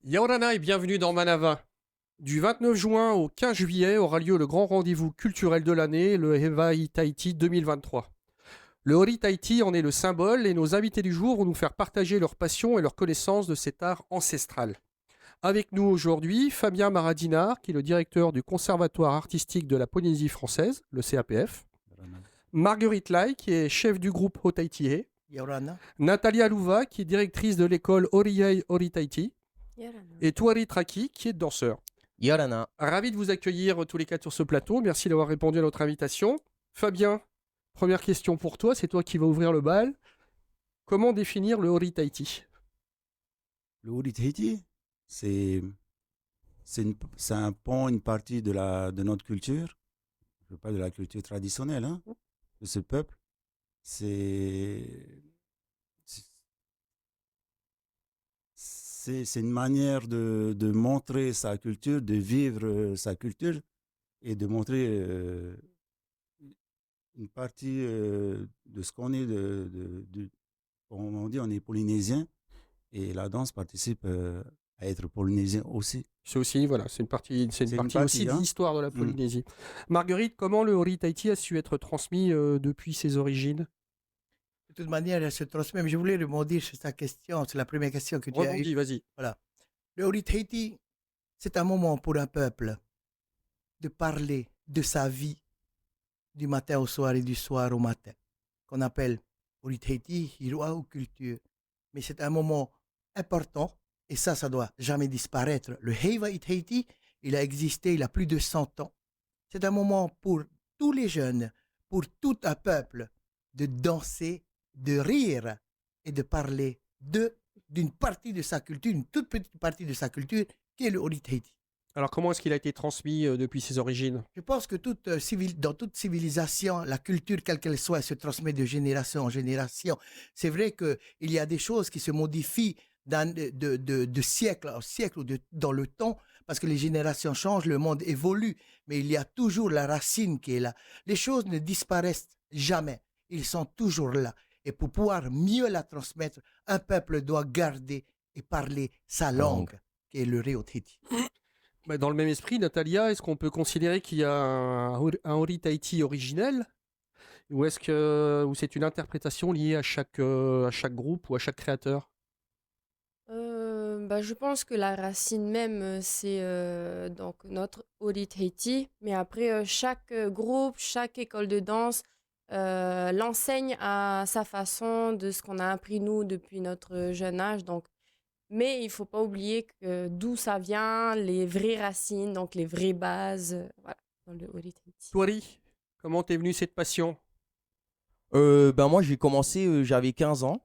Yaorana et bienvenue dans Manava. Du 29 juin au 15 juillet aura lieu le grand rendez-vous culturel de l'année, le Hevaï Tahiti 2023. Le Hori Tahiti en est le symbole et nos invités du jour vont nous faire partager leur passion et leur connaissance de cet art ancestral. Avec nous aujourd'hui, Fabien Maradinar, qui est le directeur du Conservatoire artistique de la Polynésie française, le CAPF. Marguerite Lai, qui est chef du groupe Hotaitie. Yorana. Nathalie Alouva, qui est directrice de l'école Oriei Hori Tahiti. Yorana. Et Touari Traki, qui est danseur. Yorana. Ravi de vous accueillir tous les quatre sur ce plateau. Merci d'avoir répondu à notre invitation. Fabien, première question pour toi. C'est toi qui vas ouvrir le bal. Comment définir le Hori Tahiti? Le Hori Tahiti, c'est un pan, une partie de notre culture. Je ne parle pas de la culture traditionnelle de ce peuple. C'est une manière de montrer sa culture, de vivre sa culture et de montrer une partie de ce qu'on est. Comme on dit, on est polynésien et la danse participe à être polynésien aussi. C'est aussi, voilà, c'est une partie aussi de l'histoire de la Polynésie. Marguerite, comment le Hori Tahiti a su être transmis depuis ses origines? De toute manière, elle se transmet. Mais je voulais rebondir sur ta question. C'est la première question que tu as eue. Vas-y. Voilà. Le Hori Tahiti, c'est un moment pour un peuple de parler de sa vie du matin au soir et du soir au matin, qu'on appelle Hori Tahiti, Hiroa ou culture. Mais c'est un moment important et ça doit jamais disparaître. Le Hevaï Tahiti, il a existé il y a plus de 100 ans. C'est un moment pour tous les jeunes, pour tout un peuple, de danser, de rire et de parler d'une partie de sa culture, une toute petite partie de sa culture, qui est le Hori Tahiti. Alors, comment est-ce qu'il a été transmis depuis ses origines? Je pense que dans toute civilisation, la culture, quelle qu'elle soit, se transmet de génération en génération. C'est vrai qu'il y a des choses qui se modifient de siècle en siècle ou dans le temps, parce que les générations changent, le monde évolue, mais il y a toujours la racine qui est là. Les choses ne disparaissent jamais, ils sont toujours là. Et pour pouvoir mieux la transmettre, un peuple doit garder et parler sa langue, qui est le Reo Tahiti. Dans le même esprit, Natalia, est-ce qu'on peut considérer qu'il y a un Hori Tahiti originel ou est-ce que c'est une interprétation liée à chaque groupe ou à chaque créateur? Je pense que la racine même, c'est donc notre Hori Tahiti. Mais après, chaque groupe, chaque école de danse l'enseigne à sa façon de ce qu'on a appris nous depuis notre jeune âge. Donc, mais il ne faut pas oublier d'où ça vient, les vraies racines, donc les vraies bases, voilà, dans le Hori Tahiti. Touari, comment t'es venue cette passion? Moi j'ai commencé, j'avais 15 ans.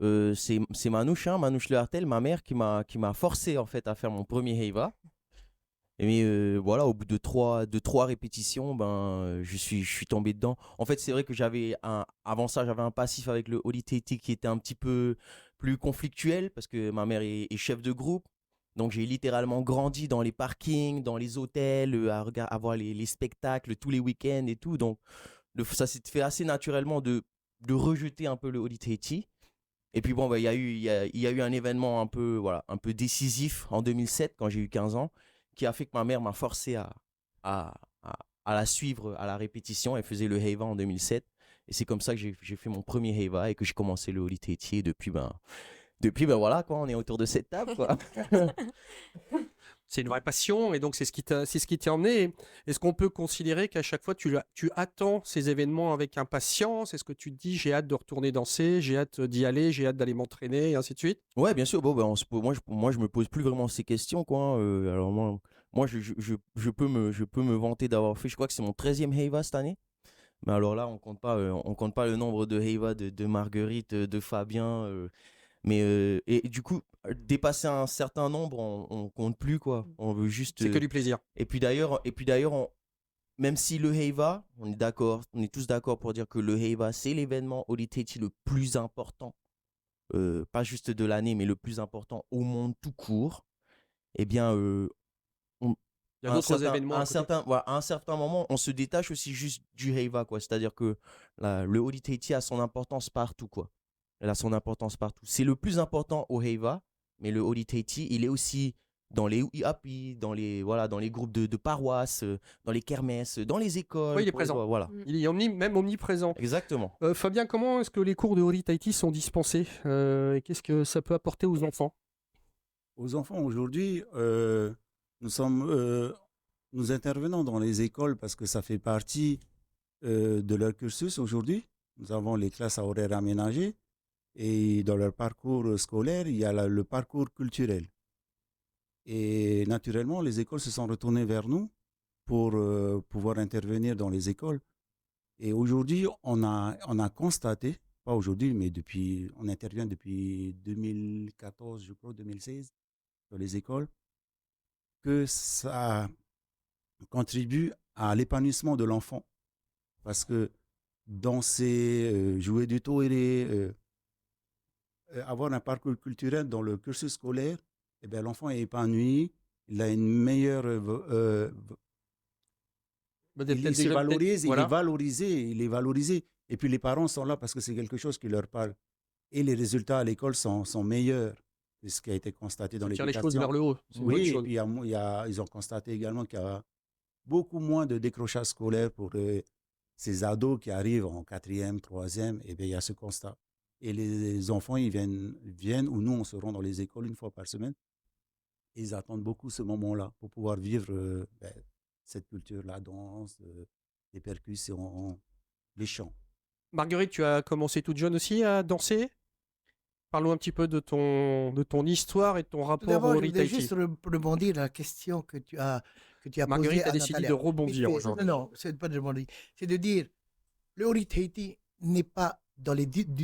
C'est Manouche Le Hartel, ma mère qui m'a forcé en fait à faire mon premier Heiva. Et voilà, au bout de trois répétitions, je suis tombé dedans. En fait, c'est vrai que avant ça, j'avais un passif avec le Hori Tahiti qui était un petit peu plus conflictuel parce que ma mère est chef de groupe. Donc j'ai littéralement grandi dans les parkings, dans les hôtels, à voir les spectacles tous les week-ends et tout. Donc ça s'est fait assez naturellement de rejeter un peu le Hori Tahiti. Et puis bon, il y a eu un événement un peu décisif en 2007 quand j'ai eu 15 ans qui a fait que ma mère m'a forcé à la suivre à la répétition. Elle faisait le Heiva en 2007 et c'est comme ça que j'ai fait mon premier Heiva et que j'ai commencé le Hori Tahiti. Et depuis voilà quoi, on est autour de cette table quoi. C'est une vraie passion et donc c'est ce qui t'a emmené. Est-ce qu'on peut considérer qu'à chaque fois tu attends ces événements avec impatience? Est-ce que tu te dis j'ai hâte de retourner danser, j'ai hâte d'y aller, j'ai hâte d'aller m'entraîner et ainsi de suite? Ouais, bien sûr. Bon, moi je me pose plus vraiment ces questions quoi. Alors moi je peux me vanter d'avoir fait, je crois que c'est mon 13e Heiva cette année. Mais alors là, on compte pas le nombre de Heiva de Marguerite, de Fabien. Et du coup, dépasser un certain nombre, on compte plus quoi. On veut juste. C'est que du plaisir. Et puis d'ailleurs, même si le Heiva, on est tous d'accord pour dire que le Heiva c'est l'événement Hori Tahiti le plus important, pas juste de l'année, mais le plus important au monde tout court. Eh bien, Il y a d'autres événements. À un certain moment, on se détache aussi juste du Heiva quoi. C'est-à-dire que le Hori Tahiti a son importance partout quoi. Elle a son importance partout. C'est le plus important au Heiva, mais le Holy Taiti, il est aussi dans les happy, dans les groupes de paroisses, dans les kermesses, dans les écoles. Oui, il est pour les- présent. Voilà, Mm. Il est même omniprésent. exactement. Fabien, comment est-ce que les cours de Holy Tahiti sont dispensés et qu'est-ce que ça peut apporter aux enfants? Aux enfants aujourd'hui, nous intervenons dans les écoles parce que ça fait partie de leur cursus aujourd'hui. Nous avons les classes à horaires aménagés et dans leur parcours scolaire, il y a le parcours culturel. Et naturellement, les écoles se sont retournées vers nous pour pouvoir intervenir dans les écoles. Et aujourd'hui, on a constaté, pas aujourd'hui, mais on intervient depuis 2014, je crois, 2016, dans les écoles, que ça contribue à l'épanouissement de l'enfant. Parce que danser, jouer du tauéré, avoir un parcours culturel dans le cursus scolaire, eh bien, l'enfant est épanoui, il a une meilleure... il se valorise, Voilà. il est valorisé. Et puis les parents sont là parce que c'est quelque chose qui leur parle. Et les résultats à l'école sont meilleurs. C'est ce qui a été constaté dans Ça tire les choses l'éducation. vers le haut. C'est une bonne Oui, et chose. puis ils ont constaté également qu'il y a beaucoup moins de décrochage scolaire pour ces ados qui arrivent en 4e, 3e. Et bien, il y a ce constat. Et les enfants, ils viennent ou nous, on se rend dans les écoles une fois par semaine. Et ils attendent beaucoup ce moment-là pour pouvoir vivre cette culture, la danse, les percussions, les chants. Marguerite, tu as commencé toute jeune aussi à danser. Parlons un petit peu de ton histoire et de ton Tout rapport d'abord, au je Holy voudrais Tahiti. juste rebondir à la question que tu as Marguerite posée a à décidé Natalia. de rebondir Vite fait, aujourd'hui. non, c'est pas de rebondir. C'est de dire, le Holy Tahiti n'est pas du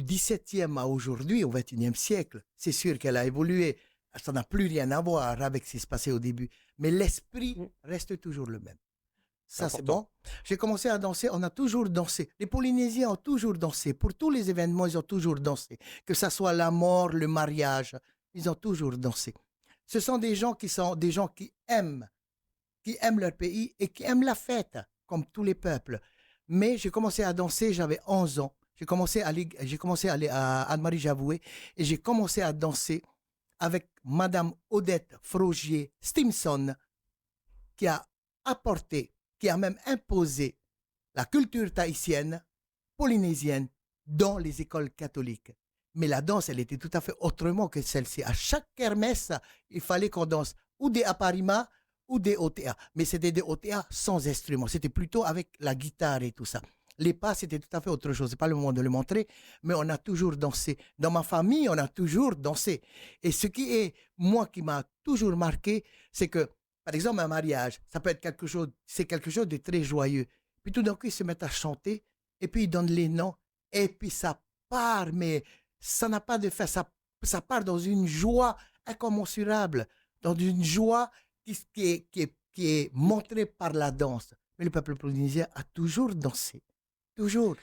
17e à aujourd'hui, au 21e siècle. C'est sûr qu'elle a évolué. Ça n'a plus rien à voir avec ce qui se passait au début. Mais l'esprit reste toujours le même. Ça, c'est important. bon. J'ai commencé à danser, on a toujours dansé. Les Polynésiens ont toujours dansé. Pour tous les événements, ils ont toujours dansé. Que ça soit la mort, le mariage, ils ont toujours dansé. Ce sont des gens qui aiment leur pays et qui aiment la fête, comme tous les peuples. Mais j'ai commencé à danser, j'avais 11 ans. J'ai commencé à aller à Anne-Marie Javoué et j'ai commencé à danser avec Madame Odette Frogier Stimson, qui a apporté, qui a même imposé la culture tahitienne, polynésienne, dans les écoles catholiques. Mais la danse, elle était tout à fait autrement que celle-ci. À chaque kermesse, il fallait qu'on danse ou des aparima ou des OTA. Mais c'était des OTA sans instrument. C'était plutôt avec la guitare et tout ça. Les pas, c'était tout à fait autre chose. C'est pas le moment de le montrer, mais on a toujours dansé. Dans ma famille, on a toujours dansé. Et ce qui m'a toujours marqué, c'est que, par exemple, un mariage, ça peut être quelque chose de très joyeux. Puis tout d'un coup, ils se mettent à chanter, et puis ils donnent les noms, et puis ça part, mais ça n'a pas de fin. Ça part dans une joie incommensurable, dans une joie qui est montrée par la danse. Mais le peuple polynésien a toujours dansé. Toujours,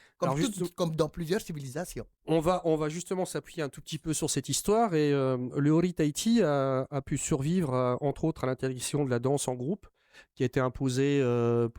comme dans plusieurs civilisations. On va justement s'appuyer un tout petit peu sur cette histoire et le Holy Tahiti a pu survivre, entre autres, à l'interdiction de la danse en groupe qui a été imposée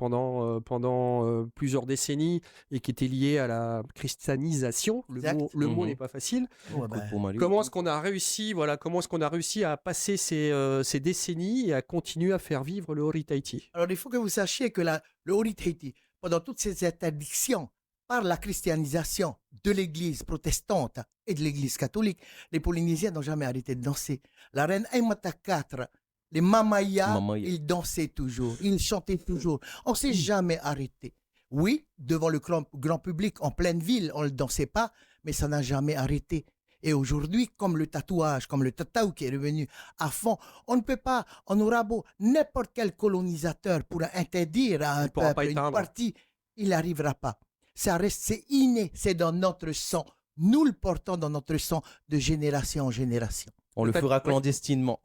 pendant plusieurs décennies et qui était liée à la christianisation. Le mot n'est pas facile. Ouais, ben, Comment est-ce qu'on a réussi à passer ces décennies et à continuer à faire vivre le Holy Tahiti? alors, il faut que vous sachiez que le Holy Tahiti, pendant toutes ces interdictions, par la christianisation de l'Église protestante et de l'Église catholique, les Polynésiens n'ont jamais arrêté de danser. La reine Aimata IV, les Mamaya, ils dansaient toujours, ils chantaient toujours. On ne s'est jamais arrêté. Oui, devant le grand public, en pleine ville, on ne le dansait pas, mais ça n'a jamais arrêté. Et aujourd'hui, comme le tatouage, comme le tatau qui est revenu à fond, on ne peut pas, on aura beau, n'importe quel colonisateur pourra interdire à un peuple une partie, il n'arrivera pas. Ça reste, c'est inné, c'est dans notre sang. Nous le portons dans notre sang de génération en génération. On le fera clandestinement.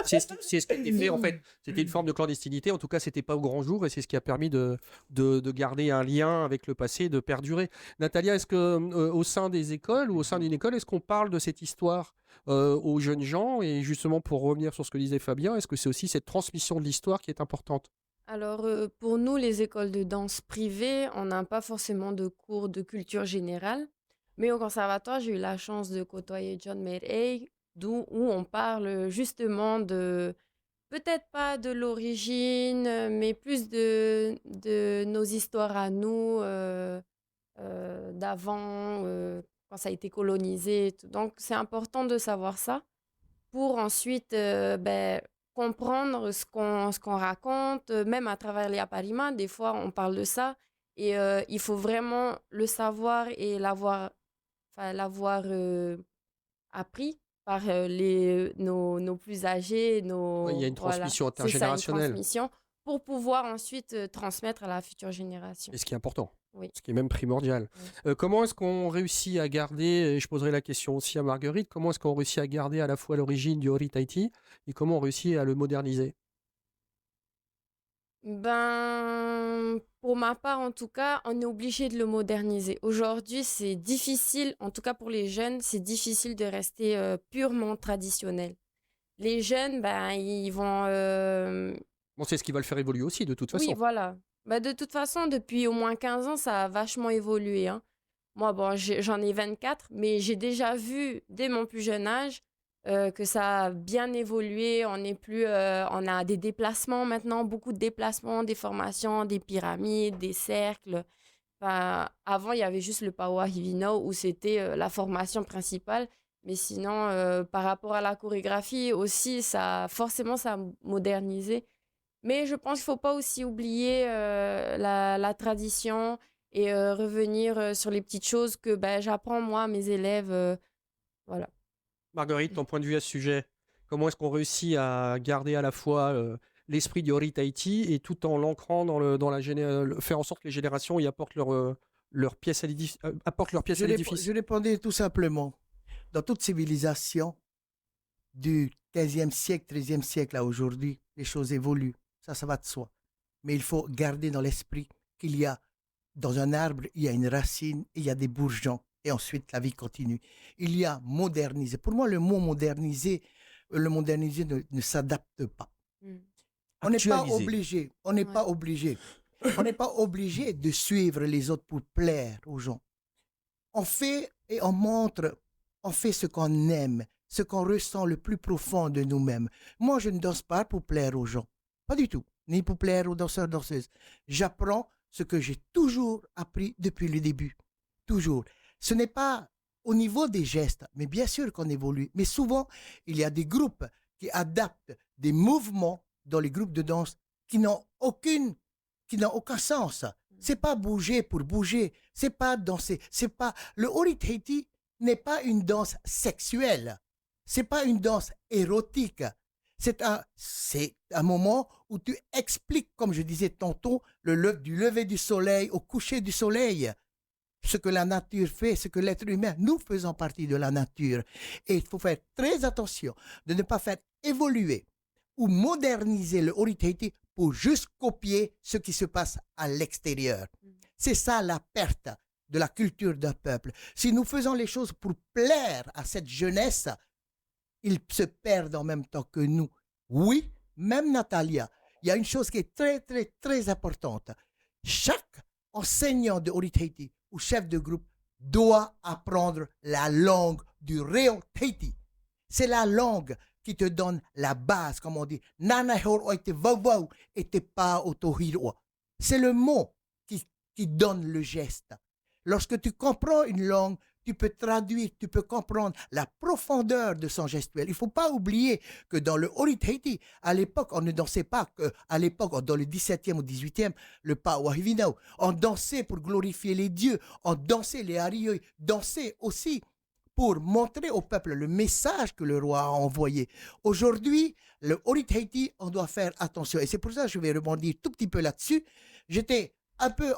C'est ce qui était fait en fait. C'était une forme de clandestinité. En tout cas, c'était pas au grand jour et c'est ce qui a permis de garder un lien avec le passé, de perdurer. Natalia, est-ce que au sein des écoles ou au sein d'une école, est-ce qu'on parle de cette histoire aux jeunes gens? Et justement, pour revenir sur ce que disait Fabien, est-ce que c'est aussi cette transmission de l'histoire qui est importante? Alors, pour nous, les écoles de danse privées, on n'a pas forcément de cours de culture générale. Mais au conservatoire, j'ai eu la chance de côtoyer John May où on parle justement de, peut-être pas de l'origine, mais plus de nos histoires à nous, d'avant, quand ça a été colonisé et tout. Donc, c'est important de savoir ça pour ensuite comprendre ce qu'on raconte, même à travers les apparima. Des fois, on parle de ça et il faut vraiment le savoir et l'avoir appris par nos plus âgés, Ouais, il y a une voilà, transmission c'est ça, une intergénérationnelle. transmission pour pouvoir ensuite transmettre à la future génération. Et ce qui est important, Oui. ce qui est même primordial. Comment est-ce qu'on réussit à garder, et je poserai la question aussi à Marguerite, comment est-ce qu'on réussit à garder à la fois l'origine du Ori Tahiti et comment on réussit à le moderniser? Ben, pour ma part, en tout cas, on est obligé de le moderniser. Aujourd'hui, c'est difficile, en tout cas pour les jeunes, c'est difficile de rester purement traditionnel. Les jeunes, ben, ils vont... Bon, c'est ce qui va le faire évoluer aussi, de toute Oui, façon. voilà. Ben, de toute façon, depuis au moins 15 ans, ça a vachement évolué, hein. Moi, bon, j'en ai 24, mais j'ai déjà vu, dès mon plus jeune âge, que ça a bien évolué. On a des déplacements maintenant, beaucoup de déplacements, des formations, des pyramides, des cercles. Enfin, avant, il y avait juste le Pawa Hivino où c'était la formation principale. Mais sinon, par rapport à la chorégraphie aussi, forcément, ça a modernisé. Mais je pense qu'il ne faut pas aussi oublier la tradition et revenir sur les petites choses que j'apprends moi à mes élèves. Voilà. Marguerite, ton point de vue à ce sujet, comment est-ce qu'on réussit à garder à la fois l'esprit du Ori Tahiti et tout en l'ancrant faire en sorte que les générations y apportent leur pièce à l'édifice? Je répondais tout simplement, dans toute civilisation, du 15e siècle, 13e siècle à aujourd'hui, les choses évoluent. Ça va de soi. Mais il faut garder dans l'esprit qu'il y a, dans un arbre, il y a une racine, il y a des bourgeons, et ensuite la vie continue. Il y a moderniser. Pour moi, le mot moderniser, ne s'adapte pas. On n'est pas Actualiser. obligé, on n'est pas obligé. On n'est pas obligé de suivre les autres pour plaire aux gens. On fait et on montre, on fait ce qu'on aime, ce qu'on ressent le plus profond de nous-mêmes. Moi, je ne danse pas pour plaire aux gens. Pas du tout. Ni pour plaire aux danseurs, danseuses. J'apprends ce que j'ai toujours appris depuis le début. Toujours. Ce n'est pas au niveau des gestes, mais bien sûr qu'on évolue. Mais souvent, il y a des groupes qui adaptent des mouvements dans les groupes de danse qui n'ont aucun sens. C'est pas bouger pour bouger, c'est pas danser, c'est pas le Ori Tahiti n'est pas une danse sexuelle, c'est pas une danse érotique. C'est un moment où tu expliques, comme je disais tantôt, du lever du soleil au coucher du soleil, ce que la nature fait, ce que l'être humain, nous faisons partie de la nature. Et il faut faire très attention de ne pas faire évoluer ou moderniser le Ori Tahiti pour juste copier ce qui se passe à l'extérieur. C'est ça la perte de la culture d'un peuple. Si nous faisons les choses pour plaire à cette jeunesse, ils se perdent en même temps que nous. Oui, même Natalia, il y a une chose qui est très, très, très importante. Chaque enseignant de Ori Tahiti ou chef de groupe doit apprendre la langue du Reo Tahiti. C'est la langue qui te donne la base, comme on dit. C'est le mot qui donne le geste. Lorsque tu comprends une langue, tu peux traduire, tu peux comprendre la profondeur de son gestuel. Il ne faut pas oublier que dans le Ori Tahiti, à l'époque, on ne dansait pas, à l'époque, dans le 17e ou 18e, le Pawa Hivino. On dansait pour glorifier les dieux, on dansait les Hariyoi, dansait aussi pour montrer au peuple le message que le roi a envoyé. Aujourd'hui, le Ori Tahiti, on doit faire attention. Et c'est pour ça que je vais rebondir tout petit peu là-dessus. J'étais un peu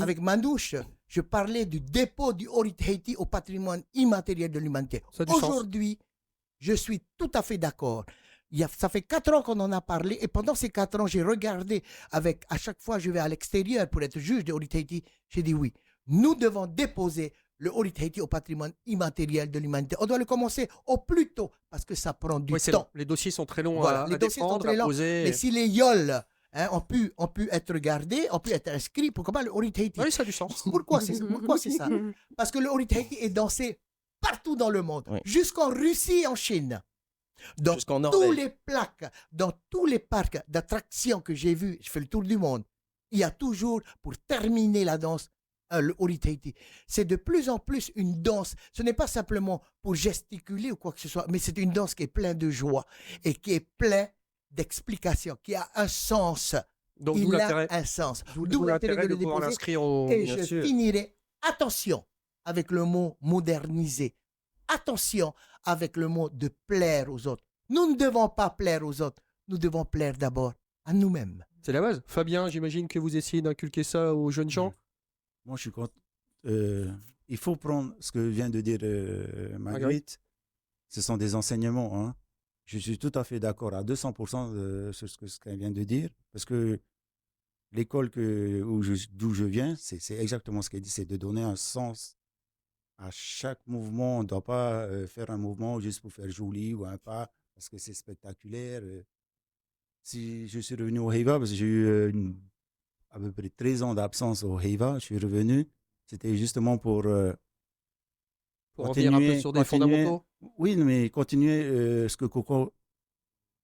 avec Manouche, je parlais du dépôt du Ori Tahiti au patrimoine immatériel de l'humanité. Aujourd'hui, je suis tout à fait d'accord. Ça fait 4 ans qu'on en a parlé et pendant ces 4 ans, j'ai regardé à chaque fois je vais à l'extérieur pour être juge de Ori Tahiti, j'ai dit oui, nous devons déposer le Ori Tahiti au patrimoine immatériel de l'humanité. On doit le commencer au plus tôt parce que ça prend du temps. Long. Les dossiers sont très longs à défendre, à poser. Mais si les yoles ont pu être gardés, ont pu être inscrits, pourquoi pas le Ori Tahiti? Oui, ça a du sens. Pourquoi c'est ça? Parce que le Ori Tahiti est dansé partout partout dans le monde, Oui. jusqu'en Russie et en Chine. Dans Jusqu'en tous Norvège. les plaques, dans tous les parcs d'attractions que j'ai vus, je fais le tour du monde, il y a toujours, pour terminer la danse, le Horitaiti. C'est de plus en plus une danse. Ce n'est pas simplement pour gesticuler ou quoi que ce soit, mais c'est une danse qui est pleine de joie et qui est pleine d'explications, qui a un sens. Donc, d'où Il a l'intérêt un sens. d'où l'intérêt de le pouvoir déposer. l'inscrire au. Et Bien je sûr. finirai, attention, avec le mot moderniser. Attention avec le mot de plaire aux autres. Nous ne devons pas plaire aux autres. Nous devons plaire d'abord à nous-mêmes. C'est la base. Fabien, j'imagine que vous essayez d'inculquer ça aux jeunes gens. Moi, je suis content. Il faut prendre ce que vient de dire Marguerite. Ce sont des enseignements. Hein. Je suis tout à fait d'accord à 200% sur ce qu'elle vient de dire. Parce que l'école d'où je viens, c'est exactement ce qu'elle dit, c'est de donner un sens à chaque mouvement. On ne doit pas faire un mouvement juste pour faire joli ou un pas, parce que c'est spectaculaire. Si je suis revenu au Heiva, parce que j'ai eu à peu près 13 ans d'absence au Heiva, je suis revenu, c'était justement pour Pour revenir un peu sur des fondamentaux. Oui, mais continuer ce que Coco...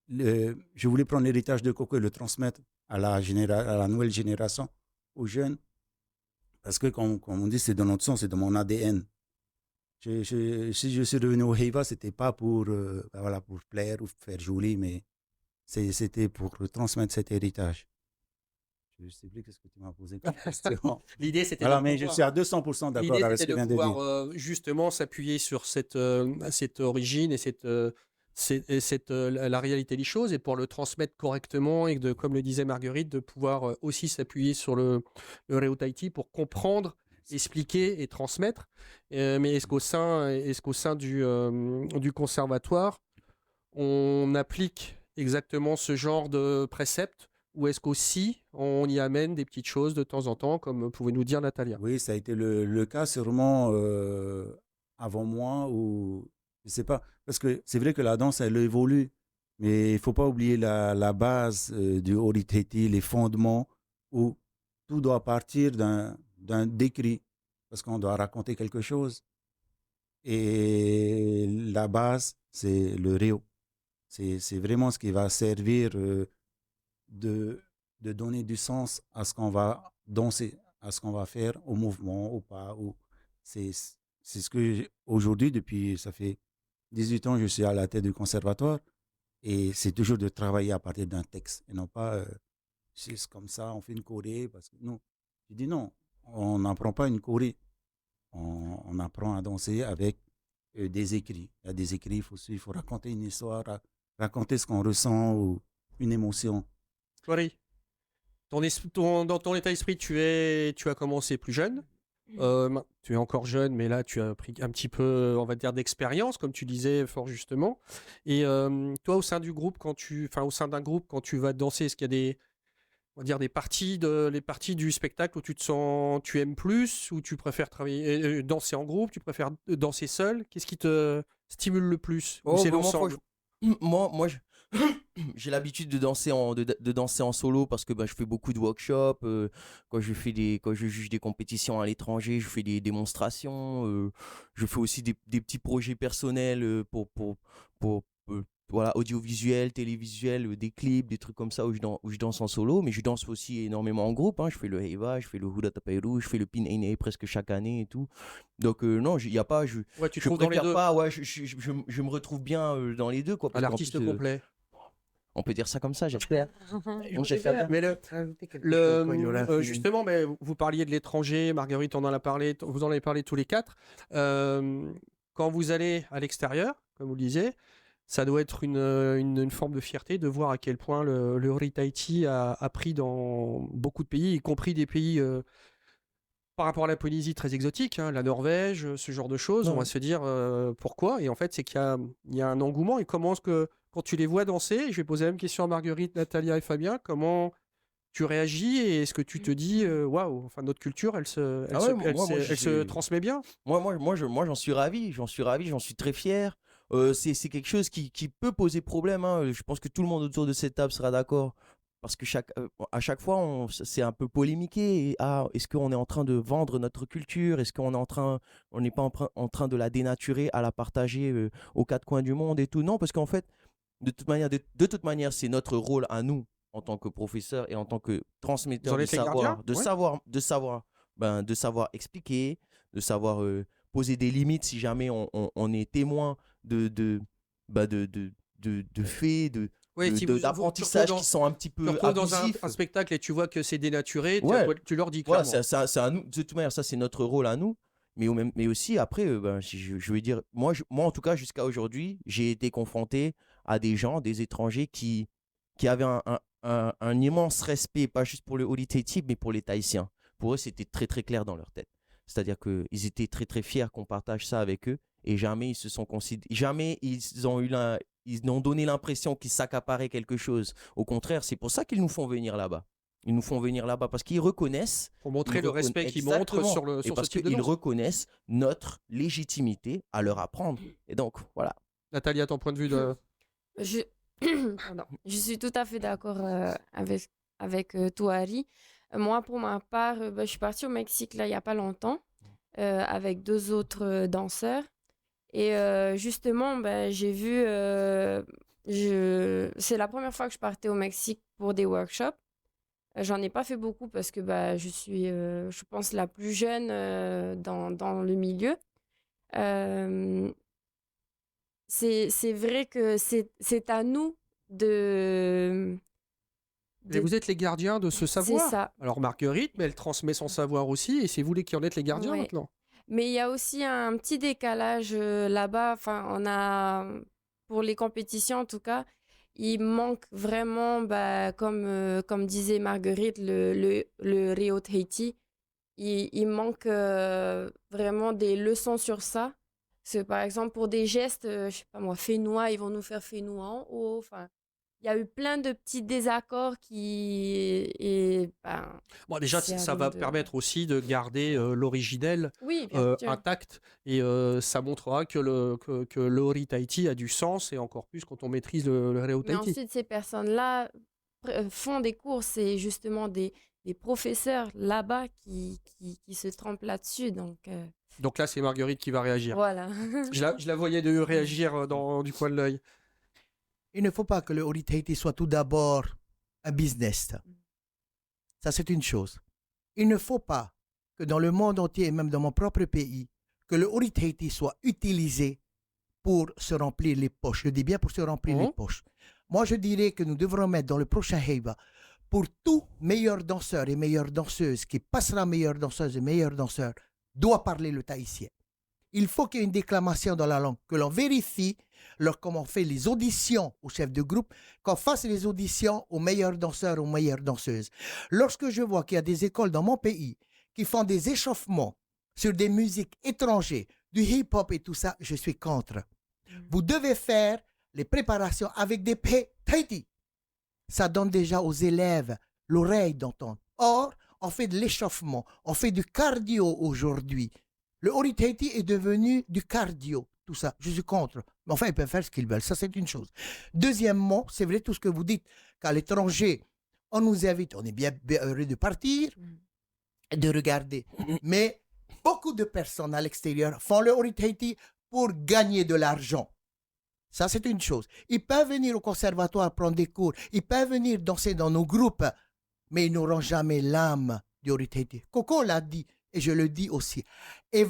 je voulais prendre l'héritage de Coco et le transmettre à la nouvelle génération, aux jeunes, parce que, comme on dit, c'est de notre sang, c'est de mon ADN. Si je suis revenu au Heiva, ce n'était pas pour plaire ou faire joli, mais c'était pour transmettre cet héritage. Je ne sais plus ce que tu m'as posé comme question. L'idée, c'était Voilà, de mais je pouvoir- suis à 200% d'accord l'idée, avec ce c'était que de vient de pouvoir dire. justement s'appuyer sur cette origine et la réalité des choses, et pour le transmettre correctement et comme le disait Marguerite, de pouvoir aussi s'appuyer sur le Reo-Tahiti pour comprendre, expliquer et transmettre. Mais est-ce qu'au sein du conservatoire, on applique exactement ce genre de préceptes, ou est-ce qu'aussi on y amène des petites choses de temps en temps, comme pouvait nous dire Natalia? Oui, ça a été le cas sûrement avant moi, ou je sais pas, parce que c'est vrai que la danse, elle évolue, mais il faut pas oublier la base du Horitaiti, les fondements, où tout doit partir d'un décrit, parce qu'on doit raconter quelque chose. Et la base, c'est le Rio. C'est vraiment ce qui va servir de donner du sens à ce qu'on va danser, à ce qu'on va faire, au mouvement, au pas. C'est ce que aujourd'hui, depuis, ça fait 18 ans, je suis à la tête du conservatoire, et c'est toujours de travailler à partir d'un texte, et non pas c'est comme ça, on fait une choré, parce que non. Je dis non, on n'apprend pas une choré, on apprend à danser avec des écrits. Il y a des écrits, il faut raconter une histoire, raconter ce qu'on ressent ou une émotion. Chloé, dans ton état d'esprit, tu as commencé plus jeune. Tu es encore jeune, mais là, tu as pris un petit peu, on va dire, d'expérience, comme tu disais fort justement. Et toi, au sein d'un groupe, quand tu vas danser, est-ce qu'il y a on va dire les parties du spectacle où tu aimes plus, ou tu préfères danser en groupe, tu préfères danser seul? Qu'est-ce qui te stimule le plus? Ou c'est Bah, l'ensemble? J'ai l'habitude de danser de danser en solo, parce que bah, je fais beaucoup de workshops. Quand je juge des compétitions à l'étranger, je fais des démonstrations. Je fais aussi des petits projets personnels pour voilà, audiovisuel, télévisuel, des clips, des trucs comme ça, où je danse en solo. Mais je danse aussi énormément en groupe, hein. Je fais le Heiva, je fais le Huda Tapairu, je fais le Pin Ene presque chaque année et tout. Donc non, il y a pas, Ouais, tu te je trouves dans les préfère deux. pas, ouais, je me retrouve bien dans les deux, quoi. À Parce qu'en l'artiste plus, complet. on peut dire ça comme ça, j'espère. J'espère bien. Mais Rajouter quelque chose quand il aura fini. justement, mais vous parliez de l'étranger, Marguerite en a parlé, vous en avez parlé tous les quatre. Quand vous allez à l'extérieur, comme vous le disiez, ça doit être une forme de fierté de voir à quel point le Horitaiti a pris dans beaucoup de pays, y compris des pays par rapport à la Polynésie très exotique, hein, la Norvège, ce genre de choses. On va se dire pourquoi. Et en fait, c'est qu'il y a un engouement. Et comment est-ce que, quand tu les vois danser, je vais poser la même question à Marguerite, Natalia et Fabien, comment tu réagis, et est-ce que tu te dis waouh, enfin notre culture, elle se transmet bien? Moi, j'en suis ravi, j'en suis très fier. C'est quelque chose qui peut poser problème, hein. Je pense que tout le monde autour de cette table sera d'accord. parce que à chaque fois, c'est un peu polémiqué. Est-ce qu'on est en train de vendre notre culture? Est-ce qu'on n'est pas en train de la dénaturer, à la partager aux quatre coins du monde et tout? Non, parce qu'en fait, de toute manière, c'est notre rôle à nous, en tant que professeur et en tant que transmetteur Vous en de êtes les gardiens? savoir, Ouais. de savoir expliquer, de savoir poser des limites si jamais on est témoin de, bah, de faits, Ouais, si vous, tu te d'apprentissage retrouves qui sont un petit tu te peu retrouves dans abusifs. un spectacle et tu vois que c'est dénaturé, Ouais, tu leur dis voilà, clairement. c'est à nous. De toute manière, ça, c'est notre rôle à nous. Mais aussi, après, ben, si je veux dire, moi, en tout cas, jusqu'à aujourd'hui, j'ai été confronté à des gens, des étrangers qui avaient un immense respect, pas juste pour le Holy Tahiti, mais pour les Tahitiens. Pour eux, c'était très, très clair dans leur tête. C'est-à-dire qu'ils étaient très, très fiers qu'on partage ça avec eux et jamais ils se sont jamais ils n'ont donné l'impression qu'ils s'accaparaient quelque chose. Au contraire, c'est pour ça qu'ils nous font venir là-bas. Ils nous font venir là-bas parce qu'ils reconnaissent. Pour montrer le respect qu'ils montrent Exactement. Et sur ce parce type de qu'ils danse. reconnaissent notre légitimité à leur apprendre. Et donc, voilà. Nathalie, à ton point de vue de... Je... Pardon. Je suis tout à fait d'accord avec Touari. Moi, pour ma part, je suis partie au Mexique là, il n'y a pas longtemps avec 2 autres danseurs. Et justement, j'ai vu... C'est la première fois que je partais au Mexique pour des workshops. J'en ai pas fait beaucoup parce que je suis, je pense, la plus jeune dans le milieu. Euh, c'est vrai que c'est à nous Mais vous êtes les gardiens de ce c'est savoir. ça. Alors Marguerite, mais elle transmet son savoir aussi, et c'est vous qui en êtes les gardiens Ouais. maintenant. Mais il y a aussi un petit décalage là-bas. Enfin, on a, pour les compétitions en tout cas, il manque vraiment, comme disait Marguerite, le Rio Tahiti. Il manque vraiment des leçons sur ça. Parce que, par exemple, pour des gestes, je sais pas moi, fénois, ils vont nous faire fénois en haut. Enfin, il y a eu plein de petits désaccords qui... Et, Bon, déjà, c'est à ça nous va de... permettre aussi de garder l'originel Oui, bien sûr. intact, et ça montrera que le Ori Tahiti a du sens, et encore plus quand on maîtrise le Reo Mais Tahiti. ensuite, ces personnes-là font des cours. C'est justement des professeurs là-bas qui se trempent là-dessus. Donc là, c'est Marguerite qui va réagir. Voilà. Je la voyais de réagir du coin de l'œil. Il ne faut pas que le Holy Tahiti soit tout d'abord un business. Ça, c'est une chose. Il ne faut pas que dans le monde entier, et même dans mon propre pays, que le Holy Tahiti soit utilisé pour se remplir les poches. Je dis bien pour se remplir les poches. Moi, je dirais que nous devrons mettre dans le prochain Heiva, pour tout meilleur danseur et meilleure danseuse qui passera meilleure danseuse et meilleur danseur, doit parler le tahitien. Il faut qu'il y ait une déclamation dans la langue, que l'on vérifie, comme on fait les auditions aux chefs de groupe, qu'on fasse les auditions aux meilleurs danseurs, aux meilleures danseuses. Lorsque je vois qu'il y a des écoles dans mon pays qui font des échauffements sur des musiques étrangères, du hip-hop et tout ça, je suis contre. Vous devez faire les préparations avec des Tahiti. Ça donne déjà aux élèves l'oreille d'entendre. Or, on fait de l'échauffement, on fait du cardio aujourd'hui. Le Holy Tahiti est devenu du cardio, tout ça. Je suis contre. Mais enfin, ils peuvent faire ce qu'ils veulent. Ça, c'est une chose. Deuxièmement, c'est vrai tout ce que vous dites, qu'à l'étranger, on nous invite, on est bien heureux de partir, de regarder. Mais beaucoup de personnes à l'extérieur font le Holy Tahiti pour gagner de l'argent. Ça, c'est une chose. Ils peuvent venir au conservatoire prendre des cours. Ils peuvent venir danser dans nos groupes. Mais ils n'auront jamais l'âme du Holy Tahiti. Coco l'a dit, et je le dis aussi. Et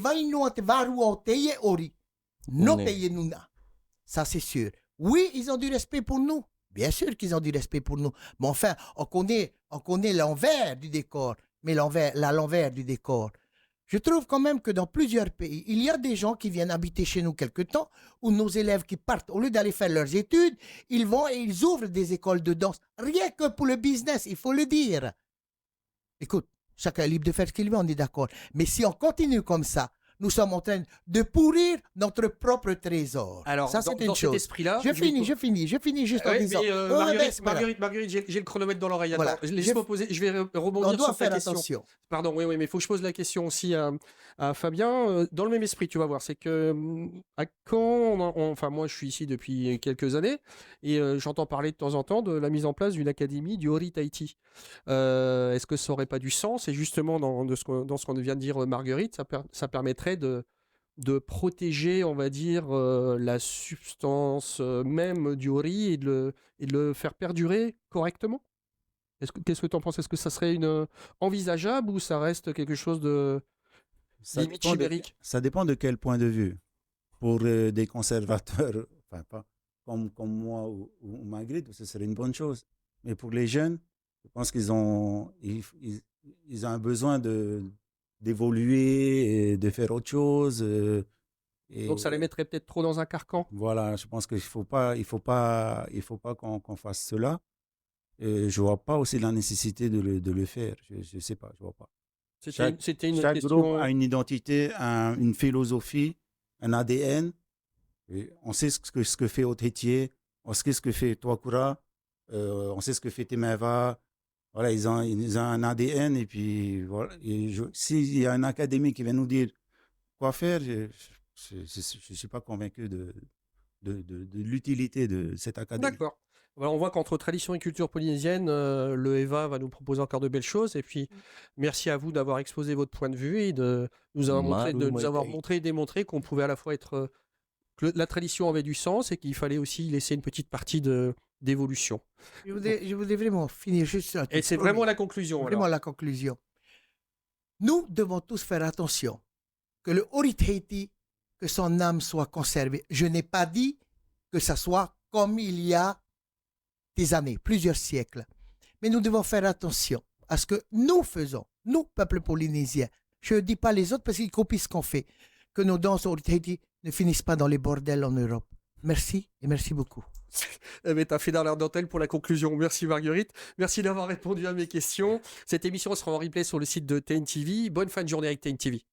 ça, c'est sûr. Oui, ils ont du respect pour nous. Bien sûr qu'ils ont du respect pour nous. Mais enfin, on connaît l'envers du décor. Mais l'envers du décor. Je trouve quand même que dans plusieurs pays, il y a des gens qui viennent habiter chez nous quelque temps, où nos élèves qui partent, au lieu d'aller faire leurs études, ils vont et ils ouvrent des écoles de danse, rien que pour le business, il faut le dire. Écoute, chacun est libre de faire ce qu'il veut, on est d'accord. Mais si on continue comme ça, nous sommes en train de pourrir notre propre trésor. Alors, ça, dans, c'est une dans cet chose. esprit-là, Je finis juste en Ouais, disant. mais, Oh, Marguerite, voilà. Marguerite, j'ai le chronomètre dans l'oreille. Voilà. Attends, laisse-moi poser. Je vais rebondir On sur doit ta faire question. attention. Pardon, oui, mais il faut que je pose la question aussi à Fabien. Dans le même esprit, tu vas voir, c'est que à Caen, enfin moi je suis ici depuis quelques années et j'entends parler de temps en temps de la mise en place d'une académie du Ori Tahiti. Est-ce que ça aurait pas du sens? Et justement, dans ce qu'on vient de dire Marguerite, ça permettrait de protéger, on va dire, la substance même du Ori et de le faire perdurer correctement? Qu'est-ce que tu en penses? Est-ce que ça serait envisageable ou ça reste quelque chose de Ça limite dépend de, chimérique? ça dépend de quel point de vue. Pour des conservateurs, enfin pas comme moi ou Magritte, ce serait une bonne chose. Mais pour les jeunes, je pense ils ont un besoin d'évoluer et de faire autre chose. Donc ça les mettrait peut-être trop dans un carcan? Voilà, je pense qu'il faut pas qu'on fasse cela. Je vois pas aussi la nécessité de le faire. Je sais pas, je vois pas. C'était une Chaque groupe question. a une identité, une philosophie, un ADN. Et on sait ce que fait Othétier, on sait ce que fait Touakoura, on sait ce que fait Temeva. Voilà, ils ont un ADN et puis voilà. S'il y a un académie qui vient nous dire quoi faire, je ne suis pas convaincu de l'utilité de cette académie. D'accord. Voilà, on voit qu'entre tradition et culture polynésienne, le EVA va nous proposer encore de belles choses. Et puis, merci à vous d'avoir exposé votre point de vue et de nous avoir montré et démontré qu'on pouvait à la fois être que la tradition avait du sens et qu'il fallait aussi laisser une petite partie d'évolution. Je voudrais vraiment finir juste sur un truc. Et c'est vraiment la conclusion. Vraiment alors. la conclusion. Nous devons tous faire attention que le Ori Tahiti, que son âme soit conservée. Je n'ai pas dit que ça soit comme il y a des années, plusieurs siècles. Mais nous devons faire attention à ce que nous faisons, nous, peuple polynésien. Je ne dis pas les autres parce qu'ils copient ce qu'on fait. Que nos danses Ori Tahiti ne finissent pas dans les bordels en Europe. Merci et merci beaucoup. T'as fait dans l'air dentelle pour la conclusion. Merci Marguerite. Merci d'avoir répondu à mes questions. Cette émission sera en replay sur le site de TNTV. Bonne fin de journée avec TNTV.